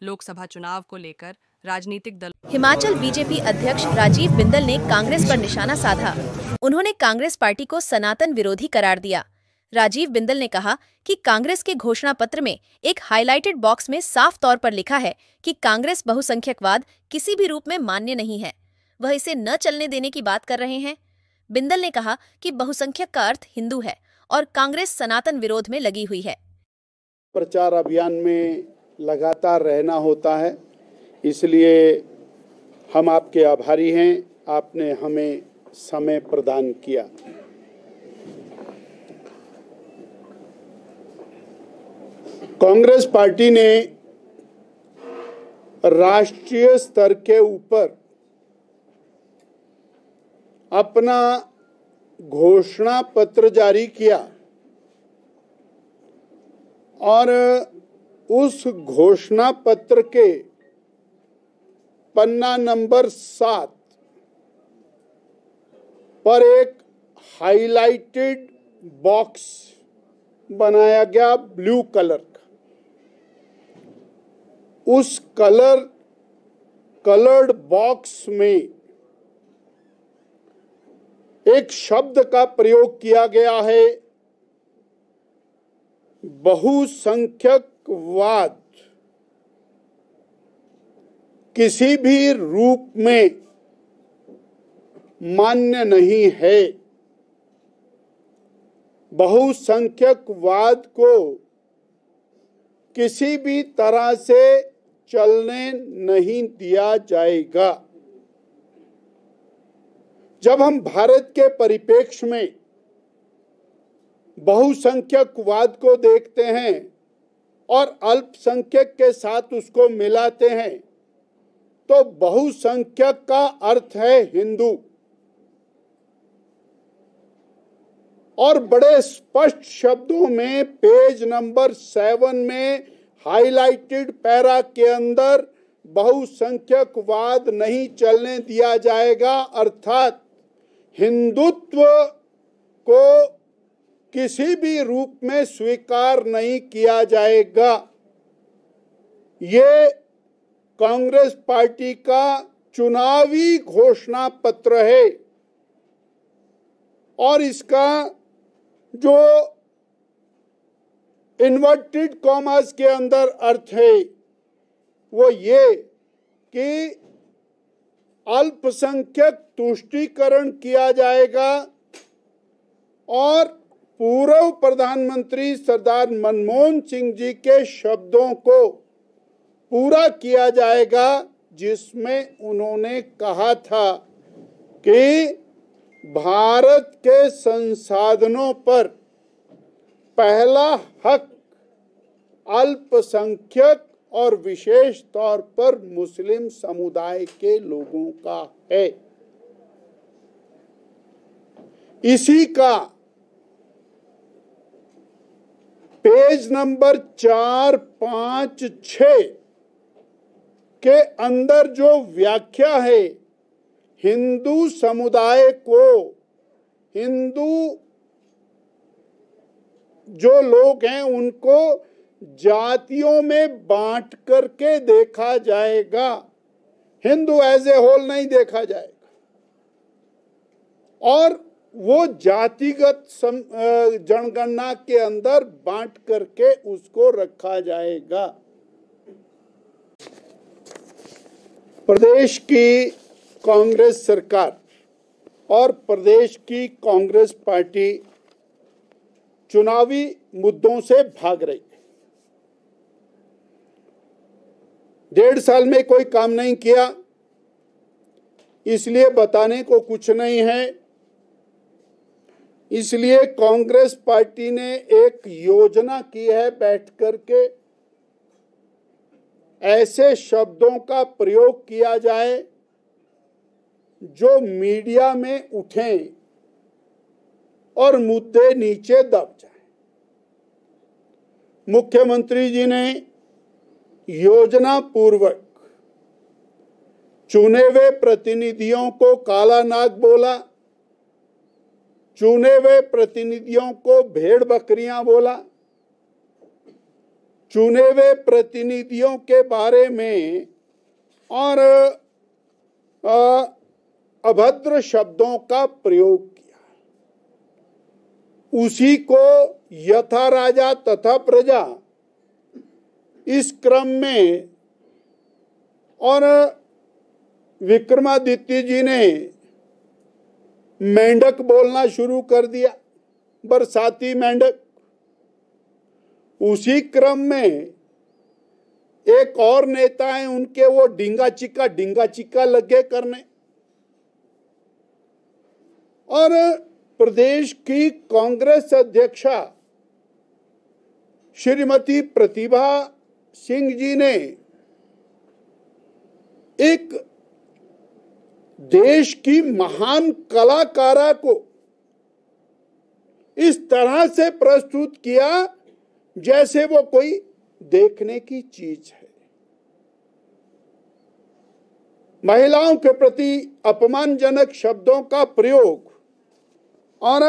लोकसभा चुनाव को लेकर राजनीतिक दल। हिमाचल बीजेपी अध्यक्ष राजीव बिंदल ने कांग्रेस पर निशाना साधा। उन्होंने कांग्रेस पार्टी को सनातन विरोधी करार दिया। राजीव बिंदल ने कहा कि कांग्रेस के घोषणा पत्र में एक हाइलाइटेड बॉक्स में साफ तौर पर लिखा है कि कांग्रेस बहुसंख्यकवाद किसी भी रूप में मान्य नहीं है। वह इसे न चलने देने की बात कर रहे हैं। बिंदल ने कहा कि बहुसंख्यक का अर्थ हिंदू है और कांग्रेस सनातन विरोध में लगी हुई है। प्रचार अभियान में लगातार रहना होता है, इसलिए हम आपके आभारी हैं। आपने हमें समय प्रदान किया। कांग्रेस पार्टी ने राष्ट्रीय स्तर के ऊपर अपना घोषणा पत्र जारी किया और उस घोषणा पत्र के पन्ना नंबर 7 पर एक हाइलाइटेड बॉक्स बनाया गया ब्लू कलर का। उस कलर्ड बॉक्स में एक शब्द का प्रयोग किया गया है, बहुसंख्यकवाद किसी भी रूप में मान्य नहीं है। बहुसंख्यकवाद को किसी भी तरह से चलने नहीं दिया जाएगा। जब हम भारत के परिप्रेक्ष्य में बहुसंख्यकवाद को देखते हैं और अल्पसंख्यक के साथ उसको मिलाते हैं, तो बहुसंख्यक का अर्थ है हिंदू। और बड़े स्पष्ट शब्दों में पेज नंबर 7 में हाइलाइटेड पैरा के अंदर बहुसंख्यकवाद नहीं चलने दिया जाएगा, अर्थात हिंदुत्व को किसी भी रूप में स्वीकार नहीं किया जाएगा। ये कांग्रेस पार्टी का चुनावी घोषणा पत्र है और इसका जो इन्वर्टेड कॉमास के अंदर अर्थ है वो ये कि अल्पसंख्यक तुष्टीकरण किया जाएगा और पूर्व प्रधानमंत्री सरदार मनमोहन सिंह जी के शब्दों को पूरा किया जाएगा, जिसमें उन्होंने कहा था कि भारत के संसाधनों पर पहला हक अल्पसंख्यक और विशेष तौर पर मुस्लिम समुदाय के लोगों का है। इसी का पेज नंबर 4, 5, 6 के अंदर जो व्याख्या है, हिंदू समुदाय को, हिंदू जो लोग हैं उनको जातियों में बांट करके देखा जाएगा, हिंदू एज ए होल नहीं देखा जाएगा। और वो जातिगत जनगणना के अंदर बांट करके उसको रखा जाएगा। प्रदेश की कांग्रेस सरकार और प्रदेश की कांग्रेस पार्टी चुनावी मुद्दों से भाग रही है। 1.5 साल में कोई काम नहीं किया, इसलिए बताने को कुछ नहीं है। इसलिए कांग्रेस पार्टी ने एक योजना की है, बैठ करके ऐसे शब्दों का प्रयोग किया जाए जो मीडिया में उठें और मुद्दे नीचे दब जाए। मुख्यमंत्री जी ने योजना पूर्वक चुने हुए प्रतिनिधियों को काला नाग बोला, चुने हुए प्रतिनिधियों को भेड़ बकरियां बोला चुने हुए प्रतिनिधियों के बारे में और अभद्र शब्दों का प्रयोग किया। उसी को यथा राजा तथा प्रजा इस क्रम में और विक्रमादित्य जी ने मेंढक बोलना शुरू कर दिया, बरसाती मेंढक। उसी क्रम में एक और नेता हैं उनके, वो डिंगा चिक्का लगे करने। और प्रदेश की कांग्रेस अध्यक्षा श्रीमती प्रतिभा सिंह जी ने एक देश की महान कलाकारा को इस तरह से प्रस्तुत किया जैसे वो कोई देखने की चीज है। महिलाओं के प्रति अपमानजनक शब्दों का प्रयोग और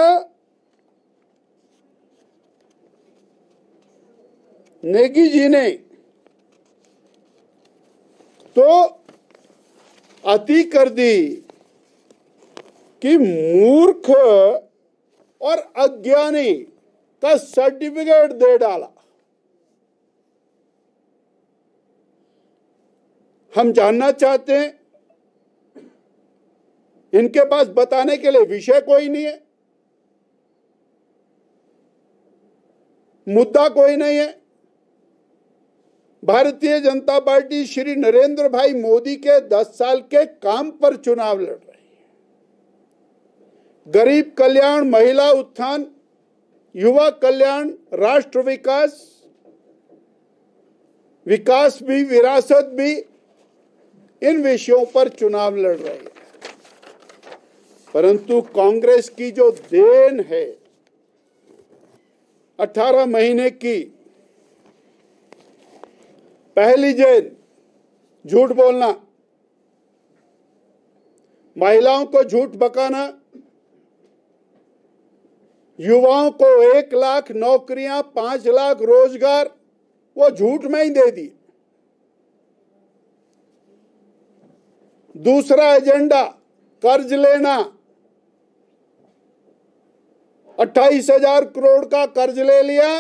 नेगी जी ने तो अति कर दी कि मूर्ख और अज्ञानी का सर्टिफिकेट दे डाला। हम जानना चाहते हैं, इनके पास बताने के लिए विषय कोई नहीं है, मुद्दा कोई नहीं है। भारतीय जनता पार्टी श्री नरेंद्र भाई मोदी के 10 साल के काम पर चुनाव लड़ रही है। गरीब कल्याण, महिला उत्थान, युवा कल्याण, राष्ट्र विकास, विकास भी, विरासत भी, इन विषयों पर चुनाव लड़ रही है। परंतु कांग्रेस की जो देन है 18 महीने की पहली जेल, झूठ बोलना, महिलाओं को झूठ बकाना, युवाओं को 1 लाख नौकरियां, 5 लाख रोजगार, वो झूठ में ही दे दिए। दूसरा एजेंडा कर्ज लेना, 28,000 करोड़ का कर्ज ले लिया,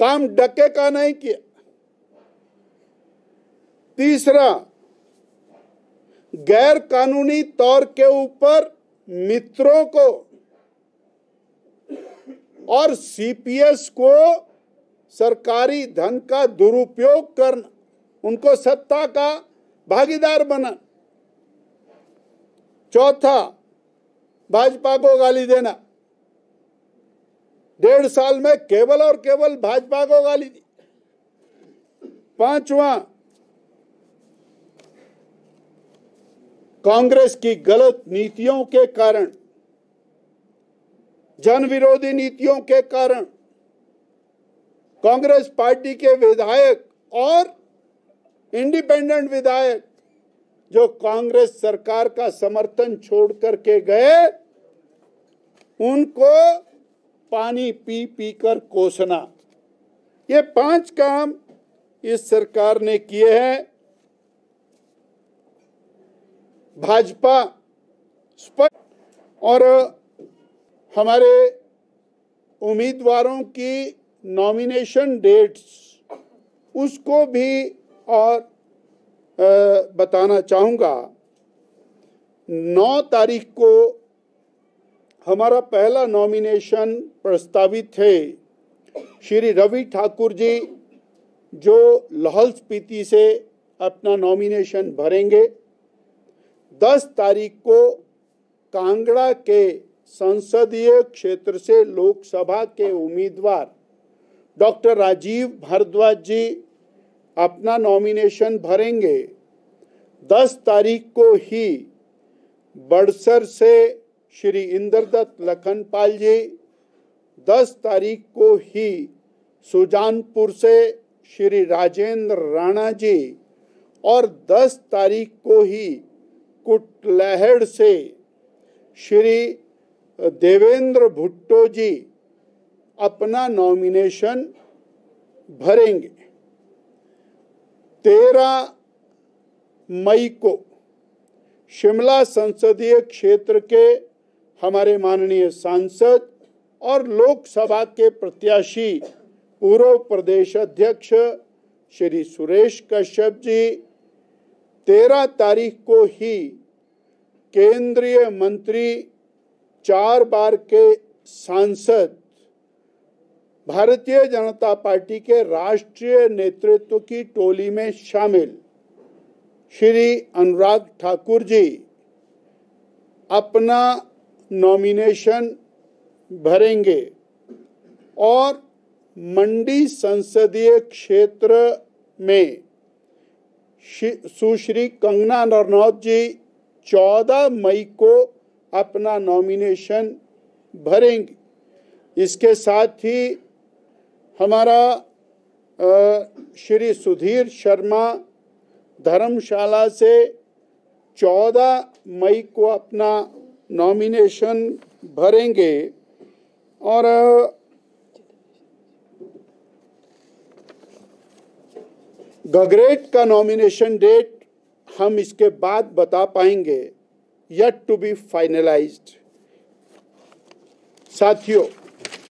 काम डके का नहीं किया। तीसरा, गैर कानूनी तौर के ऊपर मित्रों को और सीपीएस को सरकारी धन का दुरुपयोग करना, उनको सत्ता का भागीदार बना। चौथा, भाजपा को गाली देना। 1.5 साल में केवल और केवल भाजपा को गाली दी। पांचवा, कांग्रेस की गलत नीतियों के कारण, जन विरोधी नीतियों के कारण कांग्रेस पार्टी के विधायक और इंडिपेंडेंट विधायक जो कांग्रेस सरकार का समर्थन छोड़ करके गए, उनको पानी पी पी कर कोसना। ये 5 काम इस सरकार ने किए हैं। भाजपा स्पष्ट और हमारे उम्मीदवारों की नॉमिनेशन डेट्स, उसको भी और बताना चाहूंगा। 9 तारीख को हमारा पहला नॉमिनेशन प्रस्तावित है। श्री रवि ठाकुर जी जो लाहौल स्पीति से अपना नॉमिनेशन भरेंगे। 10 तारीख को कांगड़ा के संसदीय क्षेत्र से लोकसभा के उम्मीदवार डॉक्टर राजीव भारद्वाज जी अपना नॉमिनेशन भरेंगे। 10 तारीख को ही बड़सर से श्री इंद्रदत्त लखनपाल जी, 10 तारीख को ही सुजानपुर से श्री राजेंद्र राणा जी और 10 तारीख को ही कुटलहड़ से श्री देवेंद्र भुट्टो जी अपना नॉमिनेशन भरेंगे। 13 मई को शिमला संसदीय क्षेत्र के हमारे माननीय सांसद और लोकसभा के प्रत्याशी पूर्व प्रदेश अध्यक्ष श्री सुरेश कश्यप जी 13 तारीख को ही केंद्रीय मंत्री, 4 बार के सांसद, भारतीय जनता पार्टी के राष्ट्रीय नेतृत्व की टोली में शामिल श्री अनुराग ठाकुर जी अपना नॉमिनेशन भरेंगे और मंडी संसदीय क्षेत्र में सुश्री कंगना रनौत जी 14 मई को अपना नॉमिनेशन भरेंगे। इसके साथ ही हमारा श्री सुधीर शर्मा धर्मशाला से 14 मई को अपना नॉमिनेशन भरेंगे और गगरेट का नॉमिनेशन डेट हम इसके बाद बता पाएंगे, yet to be finalized। साथियों,